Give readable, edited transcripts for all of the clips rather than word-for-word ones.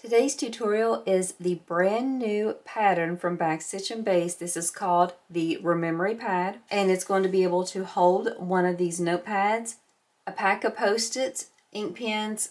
Today's tutorial is the brand new pattern from Backstitch and Baste. This is called the Rememory Pad, and it's going to be able to hold one of these notepads, a pack of Post-its, ink pens,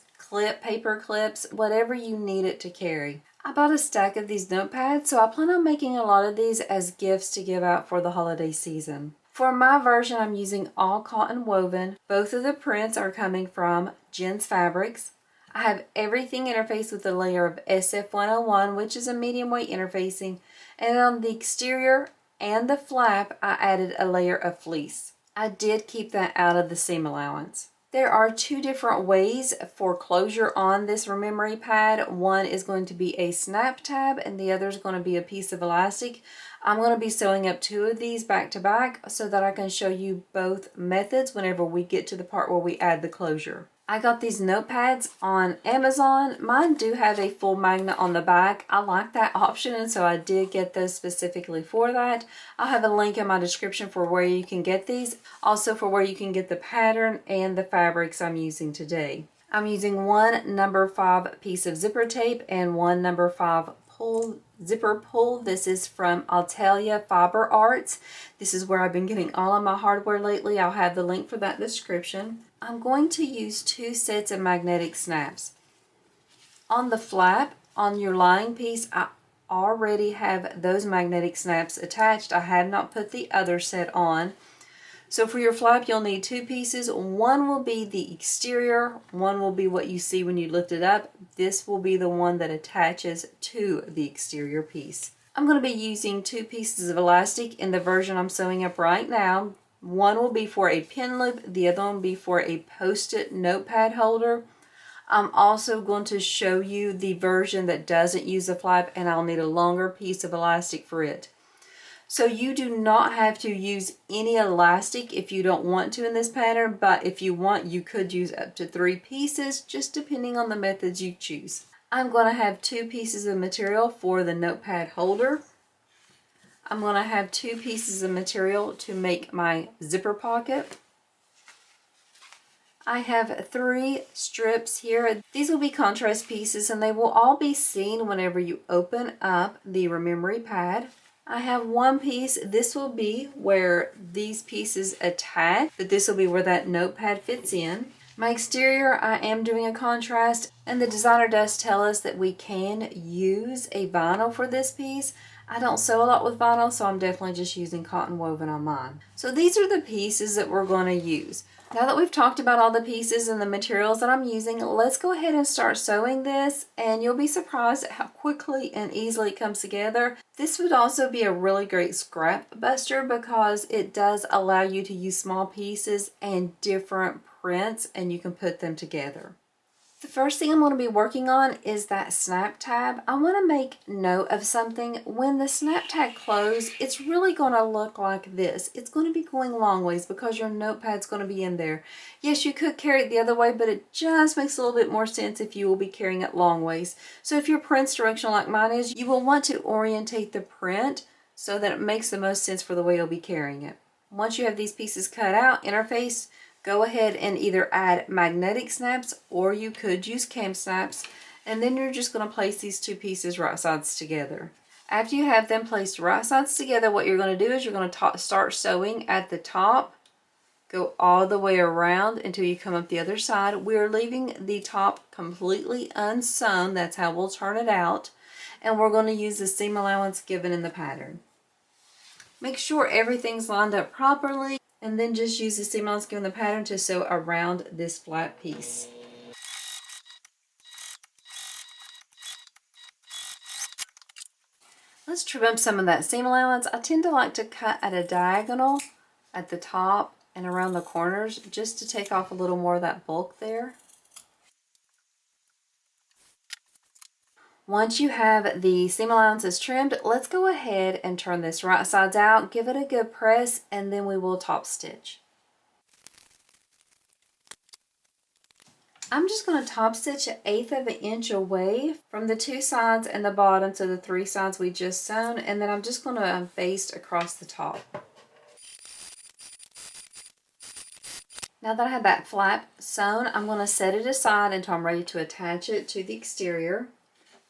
paper clips, whatever you need it to carry. I bought a stack of these notepads, so I plan on making a lot of these as gifts to give out for the holiday season. For my version, I'm using all cotton woven. Both of the prints are coming from Jen's Fabrics. I have everything interfaced with a layer of SF101, which is a medium weight interfacing, and on the exterior and the flap, I added a layer of fleece. I did keep that out of the seam allowance. There are two different ways for closure on this Rememory Pad. One is going to be a snap tab, and the other is going to be a piece of elastic. I'm going to be sewing up two of these back to back so that I can show you both methods whenever we get to the part where we add the closure. I got these notepads on Amazon. Mine do have a full magnet on the back. I like that option, and so I did get those specifically for that. I'll have a link in my description for where you can get these. Also for where you can get the pattern and the fabrics I'm using today. I'm using one number 5 piece of zipper tape and one number 5 zipper pull. This is from Altalia Fiber Arts. This is where I've been getting all of my hardware lately. I'll have the link for that in the description. I'm going to use 2 sets of magnetic snaps. On the flap, on your lining piece, I already have those magnetic snaps attached. I have not put the other set on. So for your flap, you'll need 2 pieces. One will be the exterior, one will be what you see when you lift it up. This will be the one that attaches to the exterior piece. I'm going to be using 2 pieces of elastic in the version I'm sewing up right now. One will be for a pin loop, the other one will be for a Post-it notepad holder. I'm also going to show you the version that doesn't use a flap, and I'll need a longer piece of elastic for it. So you do not have to use any elastic if you don't want to in this pattern, but if you want, you could use up to 3 pieces, just depending on the methods you choose. I'm going to have 2 pieces of material for the notepad holder. I'm going to have 2 pieces of material to make my zipper pocket. I have 3 strips here. These will be contrast pieces, and they will all be seen whenever you open up the Rememory Pad. I have 1 piece. This will be where these pieces attach, but this will be where that notepad fits in. My exterior, I am doing a contrast, and the designer does tell us that we can use a vinyl for this piece. I don't sew a lot with vinyl, so I'm definitely just using cotton woven on mine. So these are the pieces that we're going to use. Now that we've talked about all the pieces and the materials that I'm using, let's go ahead and start sewing this, and you'll be surprised at how quickly and easily it comes together. This would also be a really great scrap buster because it does allow you to use small pieces and different prints, and you can put them together. The first thing I'm going to be working on is that snap tab. I want to make note of something. When the snap tab closes, it's really going to look like this. It's going to be going long ways because your notepad's going to be in there. Yes, you could carry it the other way, but it just makes a little bit more sense if you will be carrying it long ways. So if your print's directional like mine is, you will want to orientate the print so that it makes the most sense for the way you'll be carrying it. Once you have these pieces cut out, interface, go ahead and either add magnetic snaps, or you could use cam snaps, and then you're just going to place these 2 pieces right sides together. After you have them placed right sides together, what you're going to do is you're going to start sewing at the top, go all the way around until you come up the other side. We're leaving the top completely unsewn. That's how we'll turn it out, and we're going to use the seam allowance given in the pattern. Make sure everything's lined up properly, and then just use the seam allowance given the pattern to sew around this flat piece. Let's trim up some of that seam allowance. I tend to like to cut at a diagonal at the top and around the corners just to take off a little more of that bulk there. Once you have the seam allowances trimmed, let's go ahead and turn this right sides out, give it a good press, and then we will top stitch. I'm just going to top stitch 1/8 of an inch away from the 2 sides and the bottom to the 3 sides we just sewn, and then I'm just going to baste across the top. Now that I have that flap sewn, I'm going to set it aside until I'm ready to attach it to the exterior.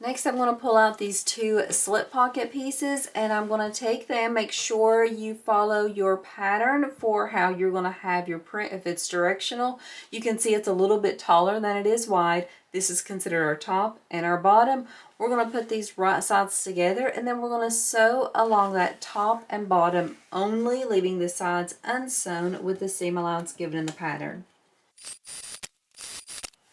Next, I'm going to pull out these two slip pocket pieces and I'm going to take them. Make sure you follow your pattern for how you're going to have your print. If it's directional, you can see it's a little bit taller than it is wide. This is considered our top and our bottom. We're going to put these right sides together and then we're going to sew along that top and bottom only, leaving the sides unsewn with the seam allowance given in the pattern.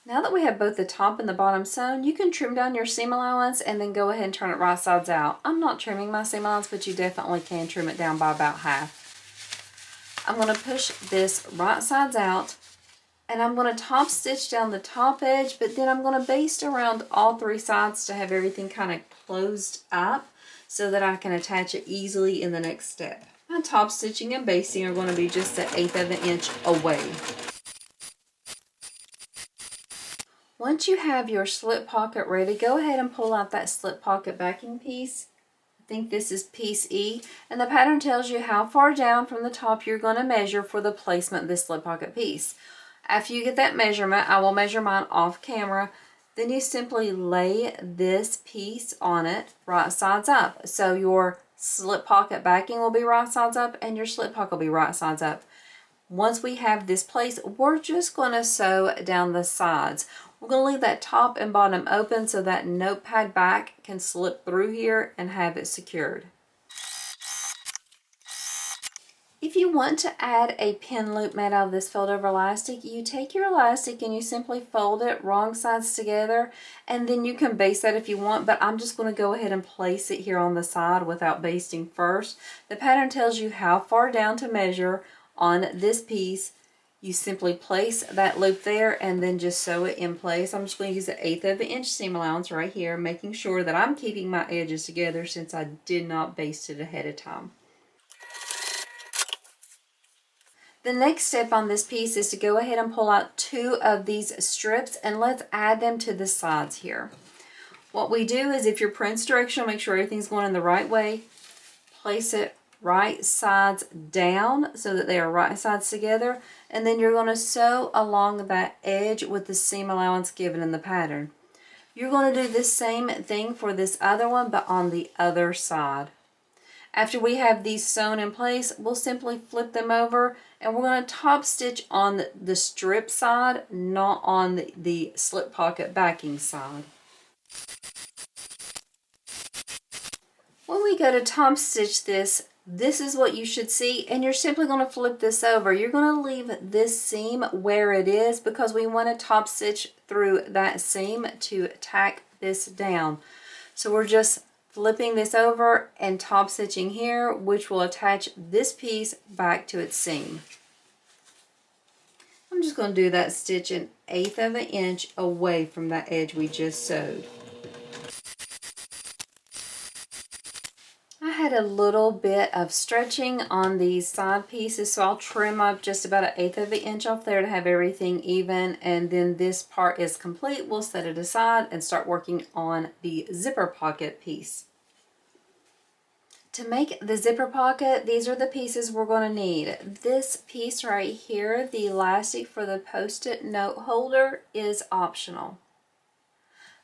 Now that we have both the top and the bottom sewn, you can trim down your seam allowance and then go ahead and turn it right sides out. I'm not trimming my seam allowance, but you definitely can trim it down by about half. I'm going to push this right sides out and I'm going to top stitch down the top edge, but then I'm going to baste around all three sides to have everything kind of closed up so that I can attach it easily in the next step. My top stitching and basting are going to be just 1/8 of an inch away. Once you have your slip pocket ready, go ahead and pull out that slip pocket backing piece. I think this is piece E, and the pattern tells you how far down from the top you're going to measure for the placement of this slip pocket piece. After you get that measurement, I will measure mine off camera, then you simply lay this piece on it right sides up. So your slip pocket backing will be right sides up and your slip pocket will be right sides up. Once we have this placed, we're just going to sew down the sides. We're going to leave that top and bottom open so that notepad back can slip through here and have it secured. If you want to add a pin loop made out of this fold over elastic, you take your elastic and you simply fold it wrong sides together, and then you can baste that if you want, but I'm just going to go ahead and place it here on the side without basting first. The pattern tells you how far down to measure on this piece. You simply place that loop there and then just sew it in place. I'm just going to use 1/8 of an inch seam allowance right here, making sure that I'm keeping my edges together since I did not baste it ahead of time. The next step on this piece is to go ahead and pull out 2 of these strips and let's add them to the sides here. What we do is, if your print's directional, make sure everything's going in the right way. Place it right sides down so that they are right sides together, and then you're going to sew along that edge with the seam allowance given in the pattern. You're going to do the same thing for this other one, but on the other side. After we have these sewn in place, we'll simply flip them over and we're going to top stitch on the strip side, not on the slip pocket backing side. When we go to top stitch this, this is what you should see, and you're simply going to flip this over. You're going to leave this seam where it is because we want to top stitch through that seam to tack this down. So we're just flipping this over and top stitching here, which will attach this piece back to its seam. I'm just going to do that stitch 1/8 of an inch away from that edge we just sewed. I had a little bit of stretching on these side pieces, so I'll trim up just about 1/8 of an inch off there to have everything even, and then this part is complete. We'll set it aside and start working on the zipper pocket piece. To make the zipper pocket, these are the pieces we're going to need. This piece right here, the elastic for the post-it note holder, is optional.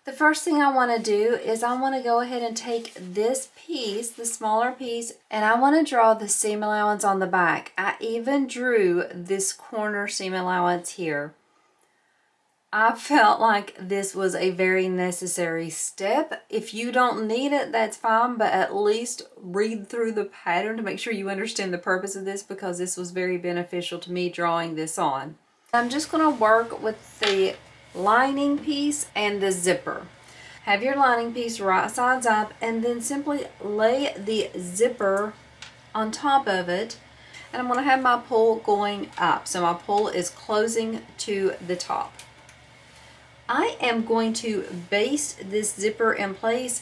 The first thing I want to do is I want to go ahead and take this piece, the smaller piece, and I want to draw the seam allowance on the back. I even drew this corner seam allowance here. I felt like this was a very necessary step. If you don't need it, that's fine, but at least read through the pattern to make sure you understand the purpose of this, because this was very beneficial to me drawing this on. I'm just going to work with the lining piece and the zipper. Have your lining piece right sides up and then simply lay the zipper on top of it, and I'm going to have my pull going up, so my pull is closing to the top. I am going to baste this zipper in place,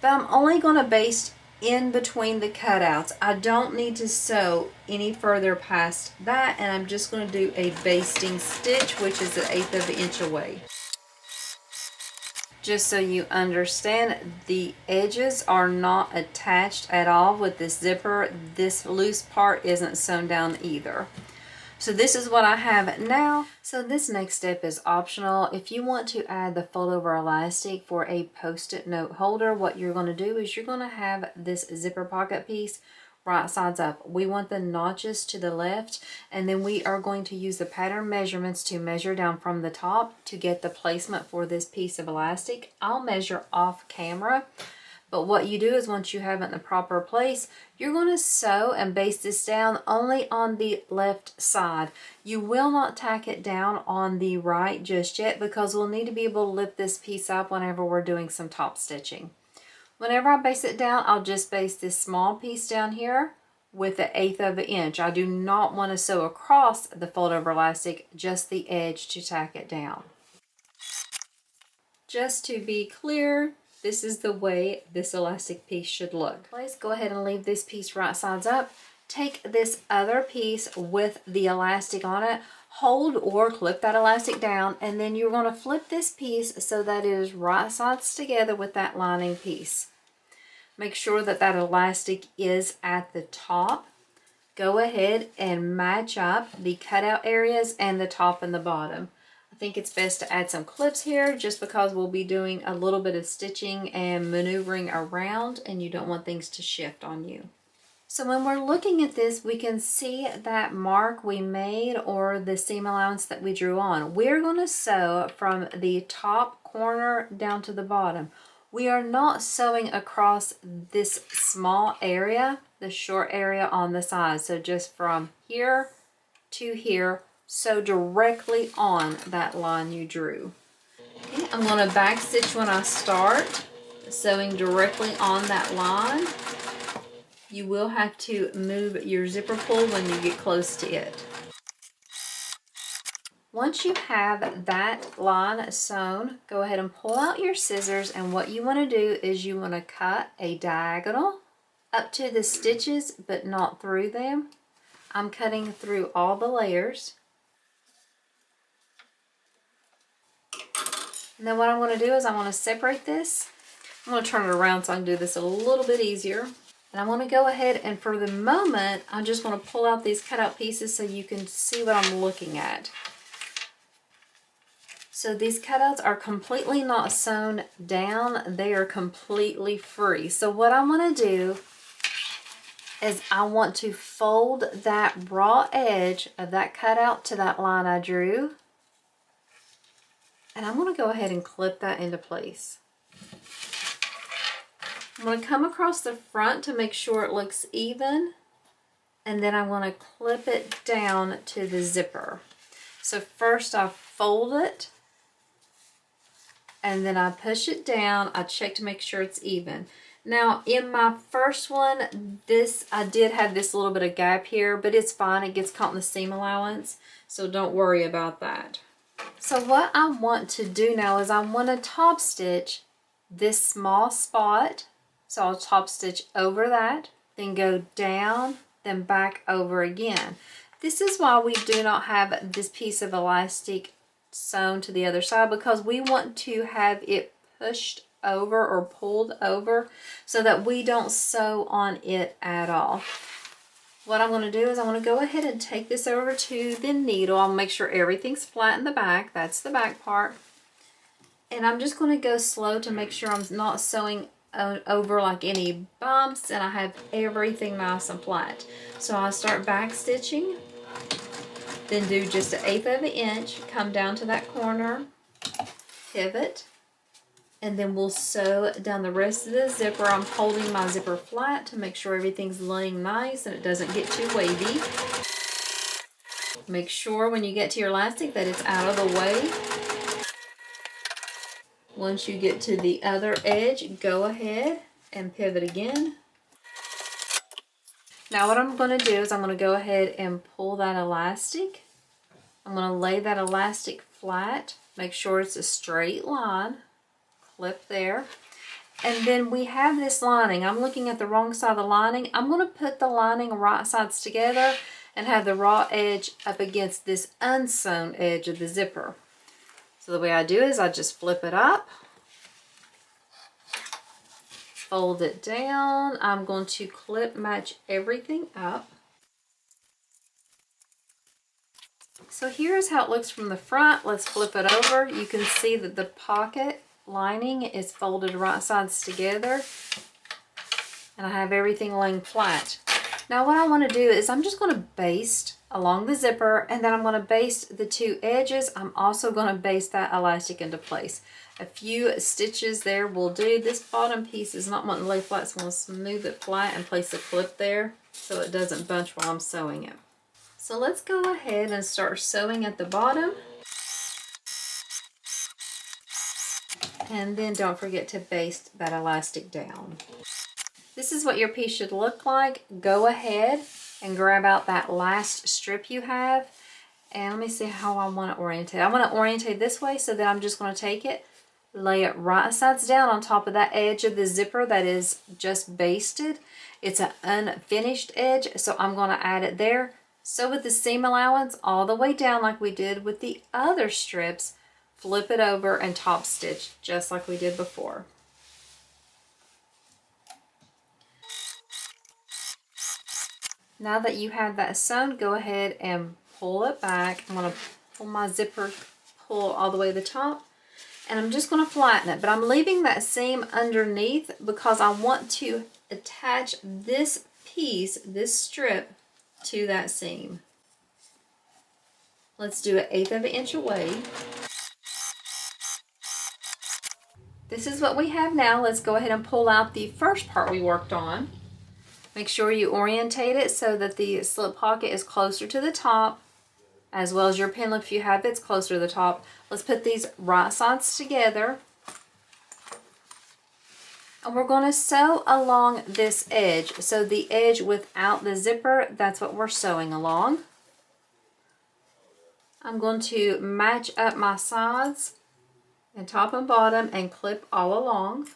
but I'm only going to baste in between the cutouts. I don't need to sew any further past that, and I'm just going to do a basting stitch, which is 1/8 of an inch away. Just so you understand, the edges are not attached at all with this zipper. This loose part isn't sewn down either. So this is what I have now. So this next step is optional. If you want to add the fold over elastic for a post-it note holder, what you're going to do is you're going to have this zipper pocket piece right sides up. We want the notches to the left, and then we are going to use the pattern measurements to measure down from the top to get the placement for this piece of elastic. I'll measure off camera. But what you do is once you have it in the proper place, you're going to sew and baste this down only on the left side. You will not tack it down on the right just yet because we'll need to be able to lift this piece up whenever we're doing some top stitching. Whenever I baste it down, I'll just baste this small piece down here with 1/8 of an inch. I do not want to sew across the fold over elastic, just the edge to tack it down. Just to be clear, this is the way this elastic piece should look. Let's go ahead and leave this piece right sides up. Take this other piece with the elastic on it, hold or clip that elastic down, and then you're going to flip this piece so that it is right sides together with that lining piece. Make sure that that elastic is at the top. Go ahead and match up the cutout areas and the top and the bottom. I think it's best to add some clips here just because we'll be doing a little bit of stitching and maneuvering around, and you don't want things to shift on you. So when we're looking at this, we can see that mark we made or the seam allowance that we drew on. We're going to sew from the top corner down to the bottom. We are not sewing across this small area, the short area on the side. So just from here to here, sew directly on that line you drew. Okay, I'm going to back stitch when I start, sewing directly on that line. You will have to move your zipper pull when you get close to it. Once you have that line sewn, go ahead and pull out your scissors, and what you want to do is you want to cut a diagonal up to the stitches but not through them. I'm cutting through all the layers. And then what I want to do is I want to separate this. I'm going to turn it around so I can do this a little bit easier. And I want to go ahead and for the moment, I just want to pull out these cutout pieces so you can see what I'm looking at. So these cutouts are completely not sewn down. They are completely free. So what I want to do is I want to fold that raw edge of that cutout to that line I drew. And I'm going to go ahead and clip that into place. I'm going to come across the front to make sure it looks even. And then I want to clip it down to the zipper. So first I fold it. And then I push it down. I check to make sure it's even. Now in my first one, I did have this little bit of gap here, but it's fine. It gets caught in the seam allowance. So don't worry about that. So what I want to do now is I want to top stitch this small spot. So I'll top stitch over that, then go down, then back over again. This is why we do not have this piece of elastic sewn to the other side, because we want to have it pushed over or pulled over so that we don't sew on it at all. What I'm going to do is I'm going to go ahead and take this over to the needle. I'll make sure everything's flat in the back. That's the back part. And I'm just going to go slow to make sure I'm not sewing over like any bumps, and I have everything nice and flat. So I'll start back stitching, then do just 1/8 of an inch, come down to that corner, pivot, and then we'll sew down the rest of the zipper. I'm holding my zipper flat to make sure everything's laying nice and it doesn't get too wavy. Make sure when you get to your elastic that it's out of the way. Once you get to the other edge, go ahead and pivot again. Now what I'm going to do is I'm going to go ahead and pull that elastic. I'm going to lay that elastic flat, make sure it's a straight line, clip there. And then we have this lining. I'm looking at the wrong side of the lining. I'm going to put the lining right sides together and have the raw edge up against this unsewn edge of the zipper. So the way I do is I just flip it up, fold it down. I'm going to clip match everything up. So here's how it looks from the front. Let's flip it over. You can see that the pocket lining is folded right sides together, and I have everything laying flat. Now what I want to do is I'm just going to baste along the zipper, and then I'm going to baste the two edges. I'm also going to baste that elastic into place. A few stitches there will do. This bottom piece is not wanting to lay flat, so I'm going to smooth it flat and place a clip there so it doesn't bunch while I'm sewing it. So let's go ahead and start sewing at the bottom. And then don't forget to baste that elastic down. This is what your piece should look like. Go ahead and grab out that last strip you have. And let me see how I want to orientate. I want to orientate this way, so that I'm just going to take it, lay it right sides down on top of that edge of the zipper that is just basted. It's an unfinished edge, so I'm going to add it there. Sew with the seam allowance all the way down like we did with the other strips. Flip it over and top stitch just like we did before. Now that you have that sewn, go ahead and pull it back. I'm going to pull my zipper pull all the way to the top, and I'm just going to flatten it, but I'm leaving that seam underneath because I want to attach this piece, this strip, to that seam. Let's do 1/8 of an inch away. This is what we have now. Let's go ahead and pull out the first part we worked on. Make sure you orientate it so that the slip pocket is closer to the top, as well as your pin loop if you have it's closer to the top. Let's put these right sides together. And we're going to sew along this edge. So the edge without the zipper, that's what we're sewing along. I'm going to match up my sides and top and bottom and clip all along.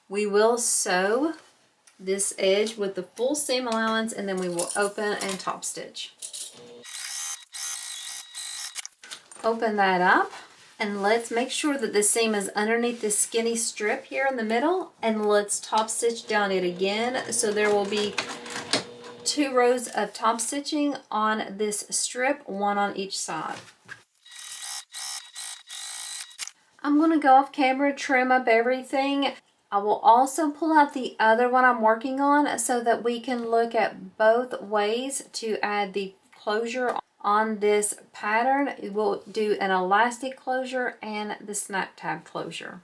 We will sew this edge with the full seam allowance, and then we will open and top stitch. Open that up, and let's make sure that the seam is underneath this skinny strip here in the middle, and let's top stitch down it again. So there will be 2 rows of top stitching on this strip, 1 on each side. I'm going to go off camera, trim up everything. I will also pull out the other one I'm working on so that we can look at both ways to add the closure on this pattern. We'll do an elastic closure and the snap tab closure.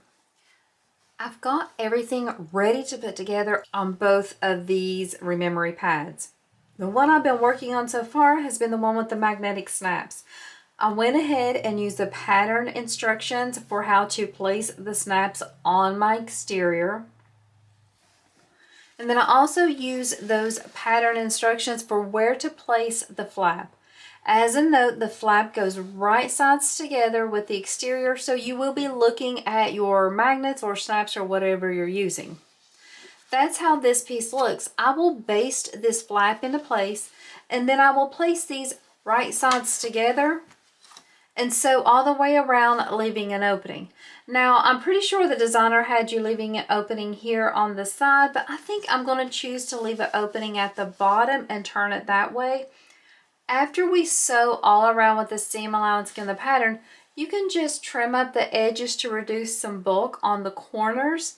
I've got everything ready to put together on both of these Rememory pads. The one I've been working on so far has been the one with the magnetic snaps. I went ahead and used the pattern instructions for how to place the snaps on my exterior. And then I also used those pattern instructions for where to place the flap. As a note, the flap goes right sides together with the exterior, so you will be looking at your magnets or snaps or whatever you're using. That's how this piece looks. I will baste this flap into place, and then I will place these right sides together and sew all the way around, leaving an opening. Now, I'm pretty sure the designer had you leaving an opening here on the side, but I think I'm going to choose to leave an opening at the bottom and turn it that way. After we sew all around with the seam allowance in the pattern, you can just trim up the edges to reduce some bulk on the corners,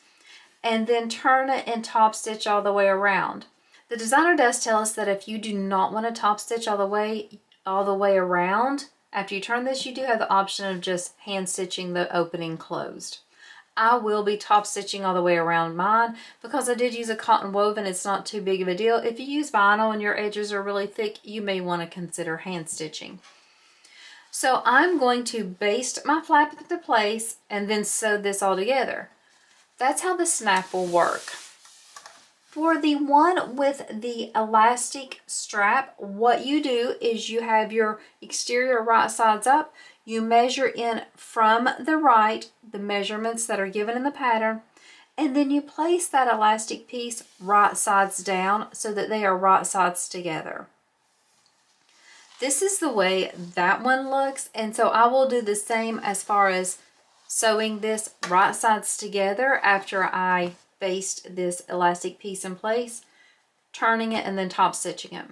and then turn it and top stitch all the way around. The designer does tell us that if you do not want to top stitch all the way around, after you turn this, you do have the option of just hand stitching the opening closed. I will be top stitching all the way around mine because I did use a cotton woven. It's not too big of a deal. If you use vinyl and your edges are really thick, you may want to consider hand stitching. So I'm going to baste my flap into place and then sew this all together. That's how the snap will work. For the one with the elastic strap, what you do is you have your exterior right sides up. You measure in from the right, the measurements that are given in the pattern, and then you place that elastic piece right sides down so that they are right sides together. This is the way that one looks, and so I will do the same as far as sewing this right sides together after I baste this elastic piece in place, turning it and then top stitching it.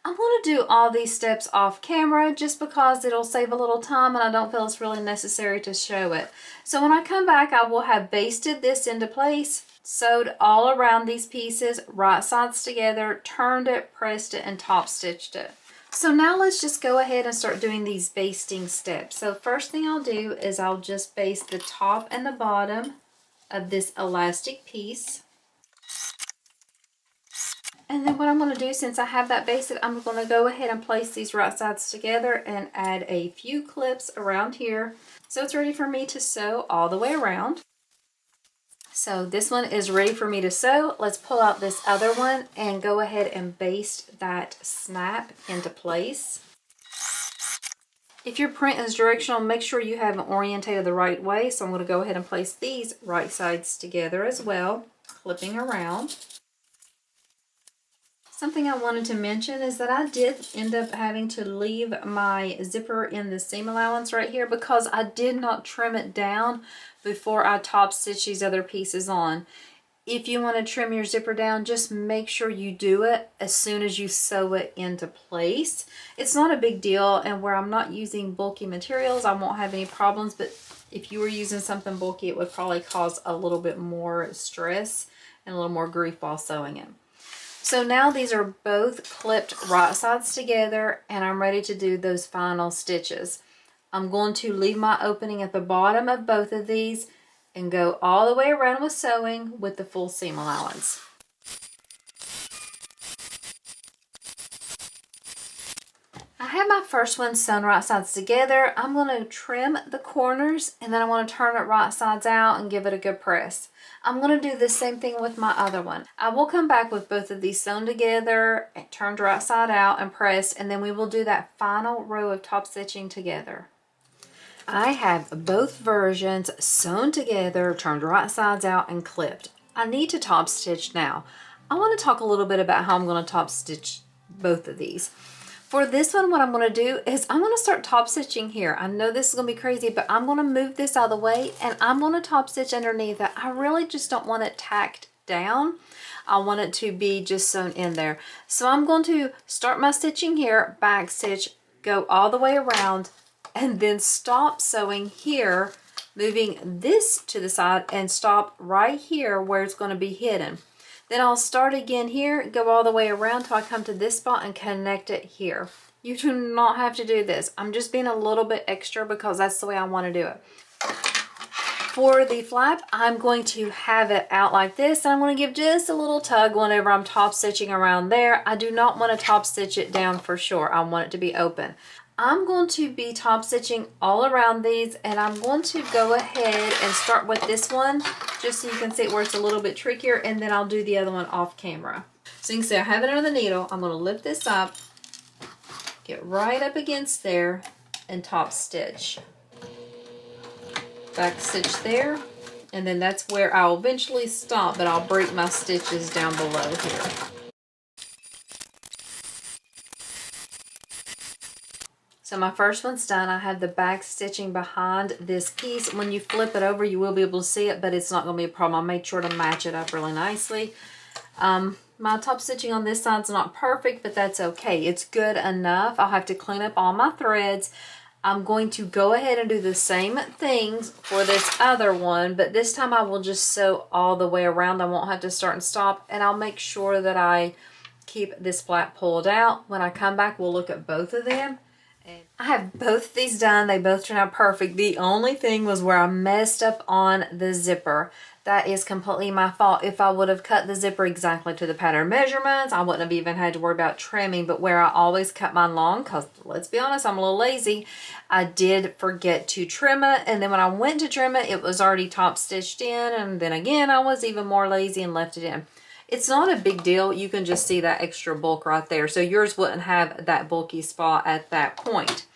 I'm going to do all these steps off camera just because it'll save a little time and I don't feel it's really necessary to show it. So when I come back, I will have basted this into place, sewed all around these pieces, right sides together, turned it, pressed it, and top stitched it. So now let's just go ahead and start doing these basting steps. So first thing I'll do is I'll just baste the top and the bottom of this elastic piece. And then what I'm going to do, since I have that basted, I'm going to go ahead and place these right sides together and add a few clips around here. So it's ready for me to sew all the way around. So this one is ready for me to sew. Let's pull out this other one and go ahead and baste that snap into place. If your print is directional, make sure you have it orientated the right way. So I'm going to go ahead and place these right sides together as well, clipping around. Something I wanted to mention is that I did end up having to leave my zipper in the seam allowance right here because I did not trim it down before I top stitch these other pieces on. If you want to trim your zipper down, just make sure you do it as soon as you sew it into place. It's not a big deal, and where I'm not using bulky materials, I won't have any problems, but if you were using something bulky, it would probably cause a little bit more stress and a little more grief while sewing it. So now these are both clipped right sides together and I'm ready to do those final stitches. I'm going to leave my opening at the bottom of both of these and go all the way around with sewing with the full seam allowance. I have my first one sewn right sides together. I'm going to trim the corners and then I want to turn it right sides out and give it a good press. I'm going to do the same thing with my other one. I will come back with both of these sewn together, turned right side out and pressed, and then we will do that final row of top stitching together. I have both versions sewn together, turned right sides out and clipped. I need to top stitch now. I want to talk a little bit about how I'm going to top stitch both of these. For this one, what I'm going to do is I'm going to start top stitching here. I know this is going to be crazy, but I'm going to move this out of the way and I'm going to top stitch underneath it. I really just don't want it tacked down. I want it to be just sewn in there. So I'm going to start my stitching here, back stitch, go all the way around, and then stop sewing here, moving this to the side and stop right here where it's going to be hidden. Then I'll start again here, go all the way around till I come to this spot and connect it here. You do not have to do this. I'm just being a little bit extra because that's the way I want to do it. For the flap, I'm going to have it out like this. And I'm going to give just a little tug whenever I'm top stitching around there. I do not want to top stitch it down for sure. I want it to be open. I'm going to be top stitching all around these, and I'm going to go ahead and start with this one just so you can see where it's a little bit trickier, and then I'll do the other one off camera. So you can see I have it under the needle. I'm going to lift this up, get right up against there, and top stitch. Back stitch there, and then that's where I'll eventually stop, but I'll break my stitches down below here. So my first one's done. I have the back stitching behind this piece. When you flip it over, you will be able to see it, but it's not going to be a problem. I made sure to match it up really nicely. My top stitching on this side's not perfect, but that's okay. It's good enough. I'll have to clean up all my threads. I'm going to go ahead and do the same things for this other one, but this time I will just sew all the way around. I won't have to start and stop, and I'll make sure that I keep this flap pulled out. When I come back, we'll look at both of them. I have both of these done. They both turned out perfect. The only thing was where I messed up on the zipper. That is completely my fault. If I would have cut the zipper exactly to the pattern measurements, I wouldn't have even had to worry about trimming. But where I always cut mine long, because let's be honest, I'm a little lazy, I did forget to trim it. And then when I went to trim it, it was already top stitched in. And then again, I was even more lazy and left it in. It's not a big deal. You can just see that extra bulk right there. So yours wouldn't have that bulky spot at that point.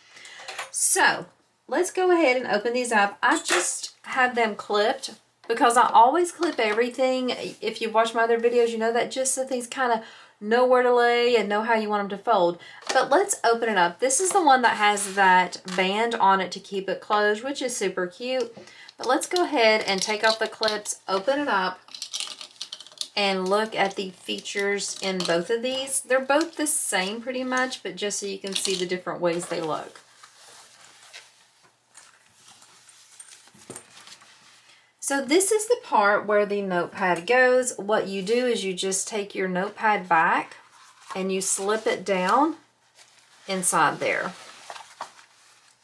So let's go ahead and open these up. I just have them clipped because I always clip everything. If you've watched my other videos, you know that just so things kind of know where to lay and know how you want them to fold. But let's open it up. This is the one that has that band on it to keep it closed, which is super cute. But let's go ahead and take off the clips, open it up, and look at the features in both of these. They're both the same pretty much, but just so you can see the different ways they look. So this is the part where the notepad goes. What you do is you just take your notepad back and you slip it down inside there.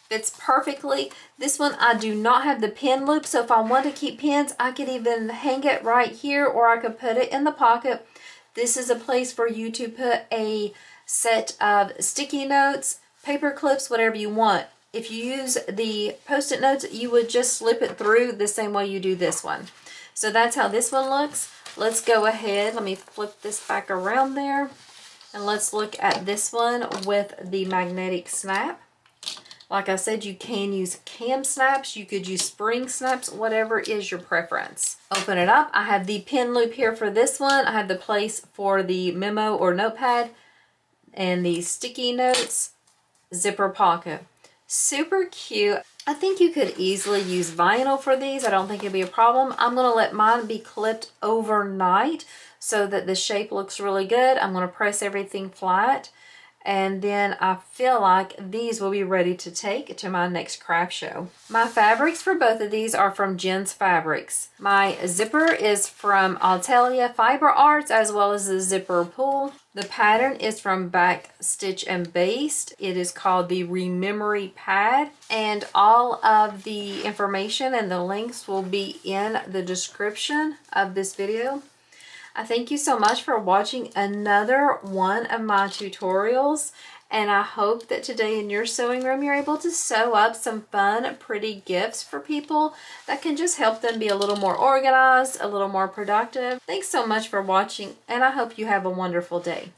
Fits perfectly. This one I do not have the pin loop, so if I want to keep pins, I could even hang it right here, or I could put it in the pocket. This is a place for you to put a set of sticky notes, paper clips, whatever you want. If you use the Post-it notes, you would just slip it through the same way you do this one. So that's how this one looks. Let's go ahead. Let me flip this back around there. And let's look at this one with the magnetic snap. Like I said, you can use cam snaps, you could use spring snaps, whatever is your preference. Open it up. I have the pin loop here for this one. I have the place for the memo or notepad and the sticky notes, zipper pocket. Super cute. I think you could easily use vinyl for these. I don't think it'd be a problem. I'm going to let mine be clipped overnight so that the shape looks really good. I'm going to press everything flat. And then I feel like these will be ready to take to my next craft show. My fabrics for both of these are from Jen's Fabrics. My zipper is from Altelia Fiber Arts, as well as the zipper pull. The pattern is from Backstitch and Baste. It is called the Rememory Pad. And all of the information and the links will be in the description of this video. I thank you so much for watching another one of my tutorials, and I hope that today in your sewing room you're able to sew up some fun, pretty gifts for people that can just help them be a little more organized, a little more productive. Thanks so much for watching, and I hope you have a wonderful day.